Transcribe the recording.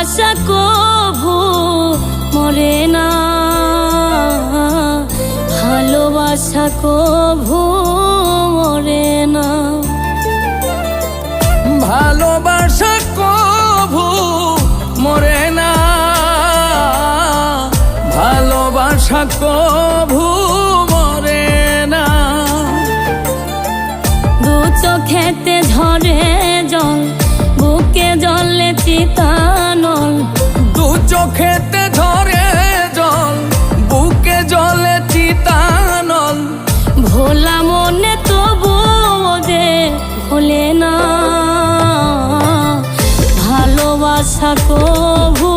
ভালোবাসা কভু মরে না, ভালোবাসা কভু মরে না। ভালোবাসা কভু মরে না, ভালোবাসা কভু মরে না। দু চোখেতে ঝরে জল, বুকে জলে চিতানল। দু চোখেতে ঝরে জল, বুকে জলে চিতানল। ভোলা মনে তবু ওদের ভোলে না, ভালোবাসা কভু